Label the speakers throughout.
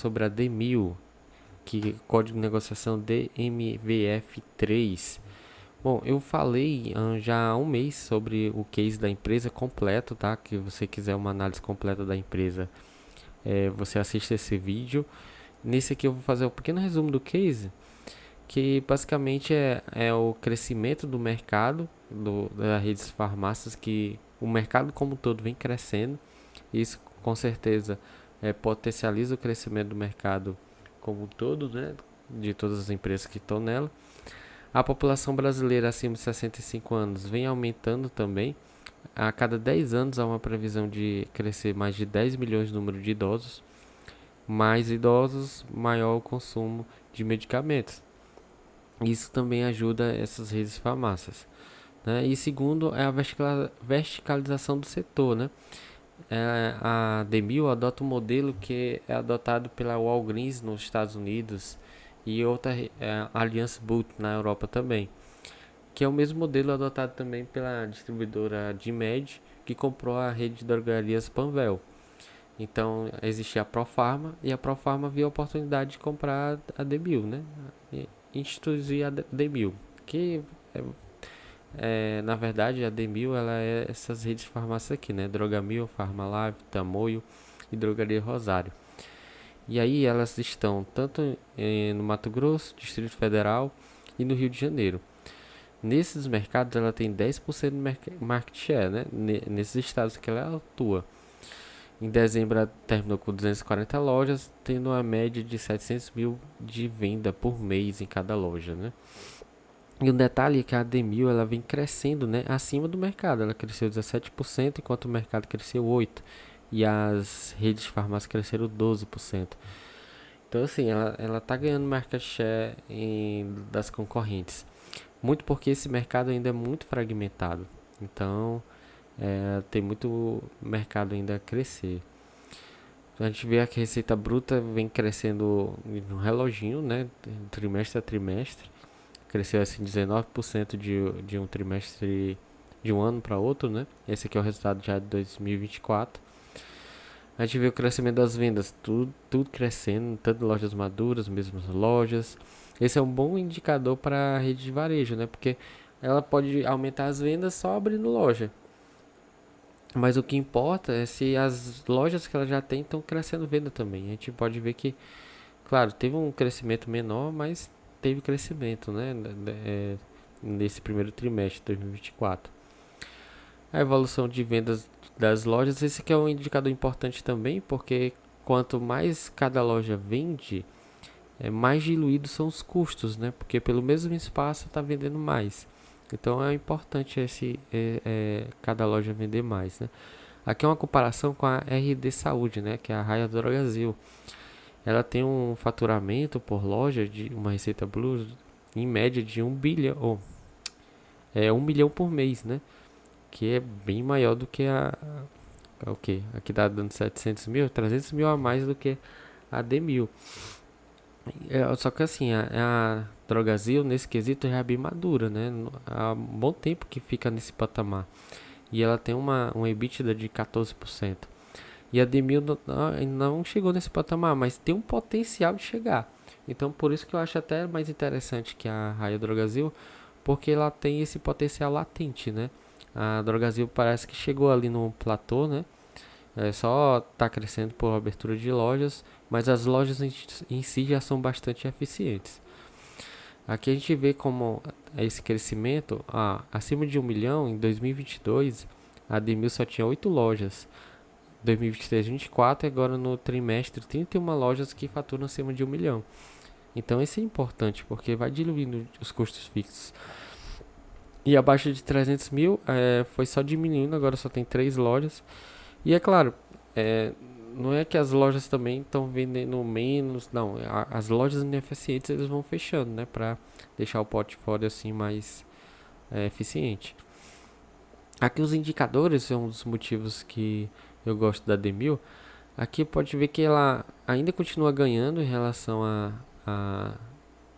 Speaker 1: sobre a D1000, que código de negociação DMVF3. Bom, eu falei já há um mês sobre o case da empresa completo, tá? Que você quiser uma análise completa da empresa, você assiste esse vídeo. Nesse aqui eu vou fazer um pequeno resumo do case, que basicamente é o crescimento do mercado das redes de farmácias, que o mercado como um todo vem crescendo. Isso com certeza potencializa o crescimento do mercado como um todo, né? De todas as empresas que estão nela. A população brasileira acima de 65 anos vem aumentando também. A cada 10 anos há uma previsão de crescer mais de 10 milhões no número de idosos. Mais idosos, maior o consumo de medicamentos. Isso também ajuda essas redes de farmácias, né? E segundo é a verticalização do setor, né? A Demil adota um modelo que é adotado pela Walgreens nos Estados Unidos e outra Allianz Boot na Europa também, que é o mesmo modelo adotado também pela distribuidora Dimed, que comprou a rede de drogarias Panvel. Então existia a Profarma e a Profarma viu a oportunidade de comprar a Demil, né? E instituir a Demil, que na verdade a Demil ela é essas redes de farmácia aqui, né? Drogamil, Farmalive, Tamoio e Drogaria Rosário. E aí elas estão tanto no Mato Grosso, Distrito Federal e no Rio de Janeiro. Nesses mercados ela tem 10% de market share, né? Nesses estados que ela atua. Em dezembro ela terminou com 240 lojas, tendo uma média de 700 mil de venda por mês em cada loja, né? E o detalhe é que a Demil ela vem crescendo, né, acima do mercado. Ela cresceu 17%, enquanto o mercado cresceu 8%. E as redes de farmácia cresceram 12%. Então, assim, ela tá ganhando market share das concorrentes. Muito porque esse mercado ainda é muito fragmentado. Então, tem muito mercado ainda a crescer. A gente vê que a receita bruta vem crescendo no reloginho, né? Trimestre a trimestre. Cresceu assim 19% de um trimestre de um ano para outro, né? Esse aqui é o resultado já de 2024. A gente vê o crescimento das vendas, tudo crescendo, tanto lojas maduras, mesmas lojas. Esse é um bom indicador para a rede de varejo, né? Porque ela pode aumentar as vendas só abrindo loja. Mas o que importa é se as lojas que ela já tem estão crescendo venda também. A gente pode ver que, claro, teve um crescimento menor, mas teve crescimento, né? Nesse primeiro trimestre de 2024. A evolução de vendas das lojas, esse aqui é um indicador importante também, porque quanto mais cada loja vende, mais diluídos são os custos, né? Porque pelo mesmo espaço está vendendo mais. Então é importante cada loja vender mais, né? Aqui é uma comparação com a RD Saúde, né? Que é a Raia Drogasil. Ela tem um faturamento por loja de uma receita Blue em média de 1 bilhão, ou 1 milhão por mês, né? Que é bem maior do que o que? Aqui tá dando 700 mil, 300 mil a mais do que a D1000. Só que assim, a Drogasil nesse quesito já é bem madura, né? Há um bom tempo que fica nesse patamar. E ela tem um EBITDA de 14%. E a D1000 não chegou nesse patamar, mas tem um potencial de chegar. Então por isso que eu acho até mais interessante que a Raia Drogasil, porque ela tem esse potencial latente, né? A Drogasil parece que chegou ali no platô, né? Só está crescendo por abertura de lojas, mas as lojas em si já são bastante eficientes. Aqui a gente vê como esse crescimento, acima de 1 milhão em 2022, a Demil só tinha 8 lojas. 2023, 24 e agora no trimestre 31 lojas que faturam acima de 1 milhão. Então isso é importante porque vai diluindo os custos fixos. E abaixo de 300 mil foi só diminuindo, agora só tem 3 lojas. E é claro, não é que as lojas também estão vendendo menos, não. As lojas ineficientes eles vão fechando, né, para deixar o portfólio assim mais eficiente. Aqui os indicadores são um dos motivos que eu gosto da D1000. Aqui pode ver que ela ainda continua ganhando em relação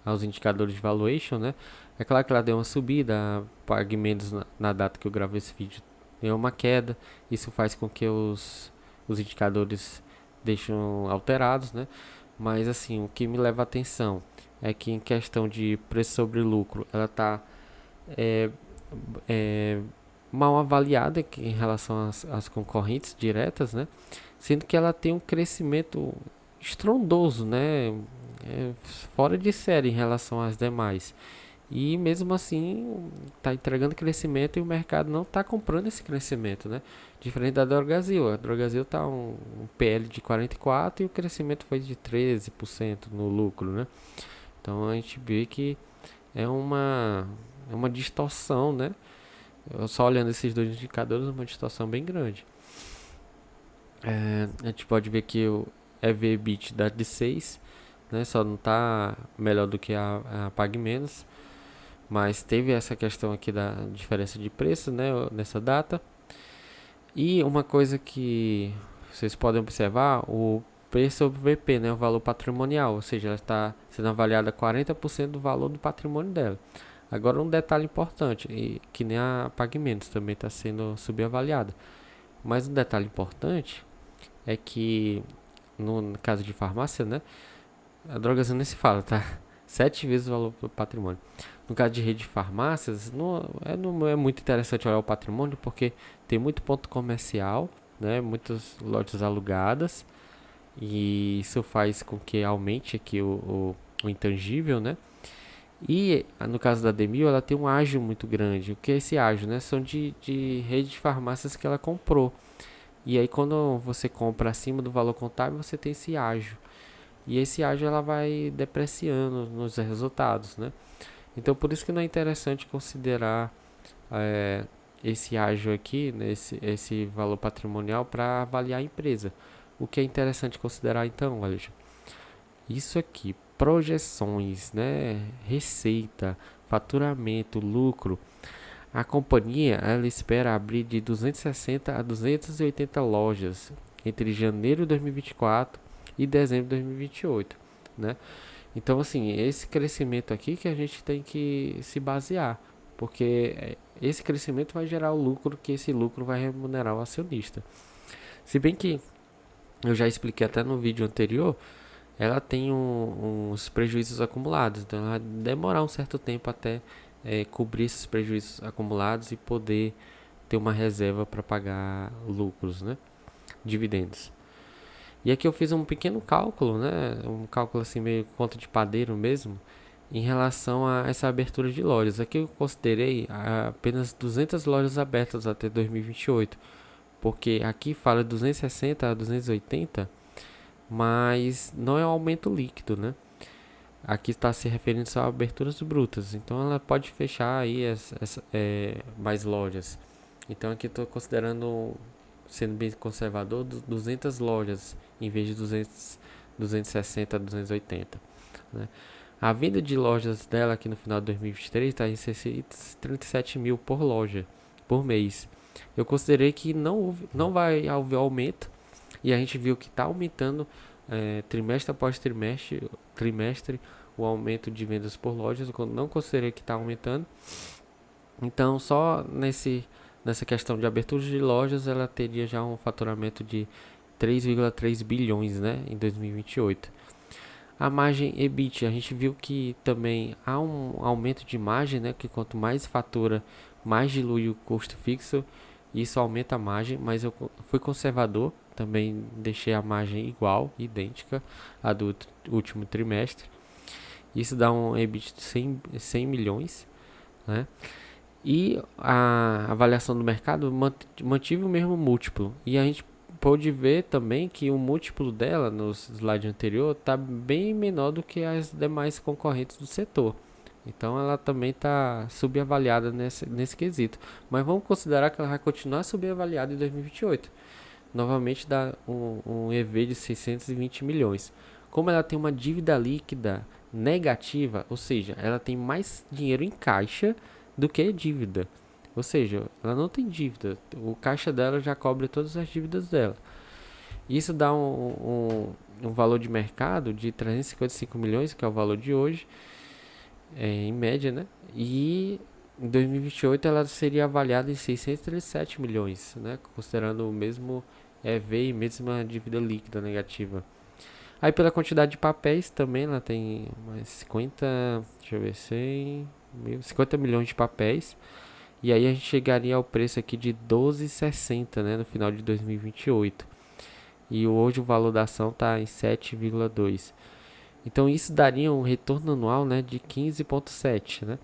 Speaker 1: aos indicadores de valuation, né? É claro que ela deu uma subida, Pague Menos na data que eu gravei esse vídeo deu uma queda. Isso faz com que os indicadores deixam alterados, né? Mas assim, o que me leva a atenção é que em questão de preço sobre lucro, ela está é, é, mal avaliada em relação às concorrentes diretas, né? Sendo que ela tem um crescimento estrondoso, né? É, fora de série em relação às demais. E mesmo assim está entregando crescimento e o mercado não está comprando esse crescimento, né? Diferente da Drogasil. A Drogasil está um PL de 44 e o crescimento foi de 13% no lucro, né? Então a gente vê que é uma distorção, né? Eu só olhando esses dois indicadores, uma distorção bem grande. A gente pode ver que o EV/EBIT dá de 6, né? Só não está melhor do que a Pague Menos. Mas teve essa questão aqui da diferença de preço, né, nessa data. E uma coisa que vocês podem observar, o preço sobre VP, né, o valor patrimonial, ou seja, ela está sendo avaliada 40% do valor do patrimônio dela. Agora um detalhe importante, e que nem a Pagamentos também está sendo subavaliada. Mas um detalhe importante é que no caso de farmácia, né, a Drogas nem se fala, tá? 7 vezes o valor do patrimônio. No caso de rede de farmácias, não é muito interessante olhar o patrimônio porque tem muito ponto comercial, né? Muitas lojas alugadas e isso faz com que aumente aqui o intangível, né? E no caso da Demil, ela tem um ágio muito grande. O que é esse ágio, né? São de rede de farmácias que ela comprou. E aí quando você compra acima do valor contábil, você tem esse ágio. E esse ágio ela vai depreciando nos resultados, né? Então por isso que não é interessante considerar é, esse ágio aqui, né, esse valor patrimonial para avaliar a empresa. O que é interessante considerar então, olha, isso aqui, projeções, né, receita, faturamento, lucro. A companhia ela espera abrir de 260 a 280 lojas entre janeiro de 2024 e dezembro de 2028, né? Então, assim, esse crescimento aqui que a gente tem que se basear, porque esse crescimento vai gerar o lucro, que esse lucro vai remunerar o acionista. Se bem que eu já expliquei até no vídeo anterior, ela tem uns prejuízos acumulados, então ela vai demorar um certo tempo até cobrir esses prejuízos acumulados e poder ter uma reserva para pagar lucros, né? Dividendos. E aqui eu fiz um pequeno cálculo, né? Um cálculo assim meio conta de padeiro mesmo, em relação a essa abertura de lojas. Aqui eu considerei apenas 200 lojas abertas até 2028, porque aqui fala 260 a 280, mas não é um aumento líquido, né? Aqui está se referindo só a aberturas brutas, então ela pode fechar aí mais lojas. Então aqui estou considerando, sendo bem conservador, 200 lojas em vez de 260 a 280, né? A venda de lojas dela aqui no final de 2023 está em 637 mil por loja, por mês. Eu considerei que não vai haver aumento, e a gente viu que está aumentando trimestre após trimestre o aumento de vendas por lojas. Eu não considerei que está aumentando. Então, só nessa questão de abertura de lojas, ela teria já um faturamento de 3,3 bilhões, né, em 2028. A margem EBIT, a gente viu que também há um aumento de margem, né, que quanto mais fatura, mais dilui o custo fixo, isso aumenta a margem, mas eu fui conservador, também deixei a margem igual, idêntica à do último trimestre. Isso dá um EBIT de 100 milhões, né? E a avaliação do mercado mantive o mesmo múltiplo. E a gente pôde ver também que o múltiplo dela no slide anterior está bem menor do que as demais concorrentes do setor. Então ela também está subavaliada nesse quesito. Mas vamos considerar que ela vai continuar subavaliada em 2028. Novamente dá um EV de 620 milhões. Como ela tem uma dívida líquida negativa, ou seja, ela tem mais dinheiro em caixa do que dívida. Ou seja, ela não tem dívida. O caixa dela já cobre todas as dívidas dela. Isso dá um valor de mercado de 355 milhões, que é o valor de hoje, em média, né? E em 2028 ela seria avaliada em 637 milhões, né? Considerando o mesmo EV e mesma dívida líquida negativa. Aí pela quantidade de papéis também, ela tem mais 50, deixa eu ver, 100, 50 milhões de papéis. E aí a gente chegaria ao preço aqui de 12,60, né, no final de 2028. E hoje o valor da ação está em 7,2. Então isso daria um retorno anual, né, de 15,7, né?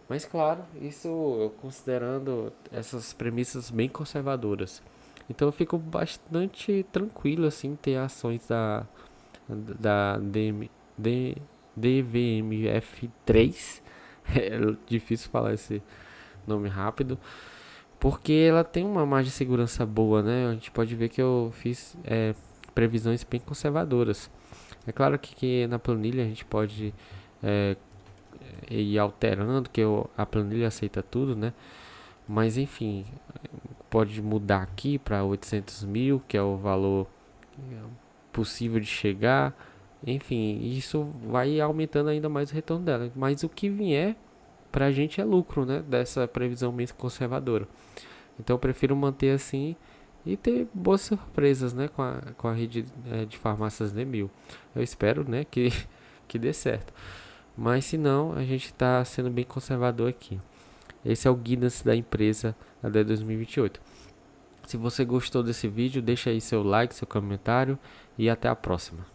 Speaker 1: Mas claro, isso considerando essas premissas bem conservadoras. Então eu fico bastante tranquilo assim ter ações da DVMF3. É difícil falar esse nome rápido, porque ela tem uma margem de segurança boa, né? A gente pode ver que eu fiz previsões bem conservadoras. É claro que na planilha a gente pode é, ir alterando, que a planilha aceita tudo, né? Mas enfim, pode mudar aqui para 800 mil, que é o valor possível de chegar. Enfim, isso vai aumentando ainda mais o retorno dela. Mas o que vier pra gente é lucro, né? Dessa previsão bem conservadora. Então eu prefiro manter assim e ter boas surpresas, né? Com a rede de farmácias Demil. Eu espero, né? Que dê certo. Mas se não, a gente está sendo bem conservador aqui. Esse é o guidance da empresa até 2028. Se você gostou desse vídeo, deixa aí seu like, seu comentário e até a próxima.